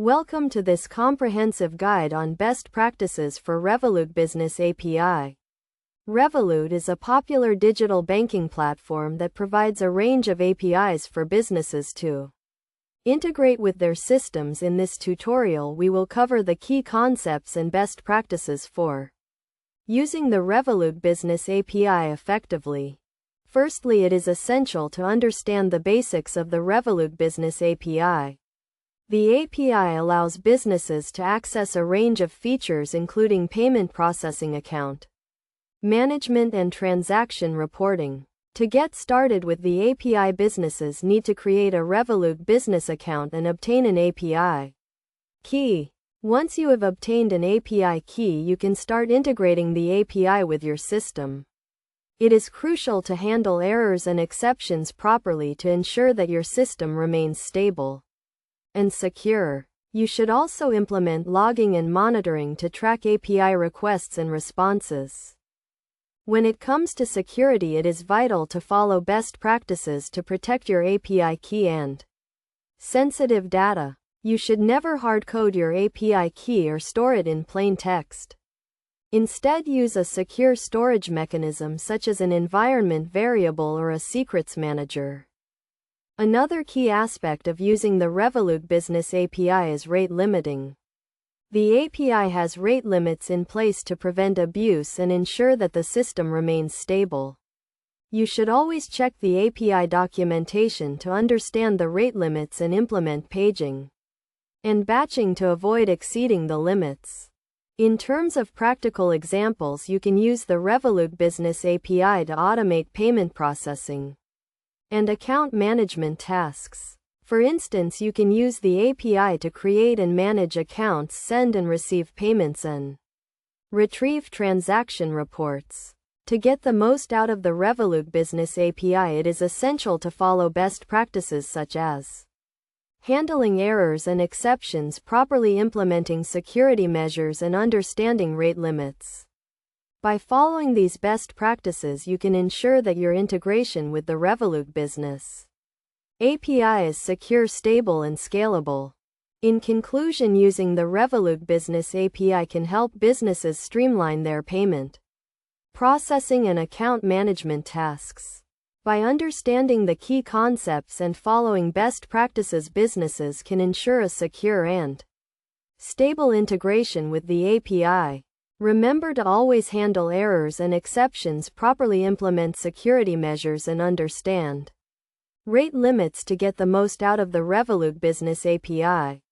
Welcome to this comprehensive guide on best practices for Revolut Business API. Revolut is a popular digital banking platform that provides a range of APIs for businesses to integrate with their systems. In this tutorial, we will cover the key concepts and best practices for using the Revolut Business API effectively. Firstly, it is essential to understand the basics of the Revolut Business API. The API allows businesses to access a range of features including payment processing, account management, and transaction reporting. To get started with the API, businesses need to create a Revolut business account and obtain an API key. Once you have obtained an API key, you can start integrating the API with your system. It is crucial to handle errors and exceptions properly to ensure that your system remains stable and secure. You should also implement logging and monitoring to track API requests and responses. When it comes to security, it is vital to follow best practices to protect your API key and sensitive data. You should never hard-code your API key or store it in plain text. Instead, use a secure storage mechanism such as an environment variable or a secrets manager. Another key aspect of using the Revolut Business API is rate limiting. The API has rate limits in place to prevent abuse and ensure that the system remains stable. You should always check the API documentation to understand the rate limits and implement paging and batching to avoid exceeding the limits. In terms of practical examples, you can use the Revolut Business API to automate payment processing and account management tasks. For instance, you can use the API to create and manage accounts, send and receive payments, and retrieve transaction reports. To get the most out of the Revolut Business API, it is essential to follow best practices such as handling errors and exceptions properly, implementing security measures, and understanding rate limits. By following these best practices, you can ensure that your integration with the Revolut Business API is secure, stable, and scalable. In conclusion, using the Revolut Business API can help businesses streamline their payment processing and account management tasks. By understanding the key concepts and following best practices, businesses can ensure a secure and stable integration with the API. Remember to always handle errors and exceptions properly, implement security measures, and understand rate limits to get the most out of the Revolut Business API.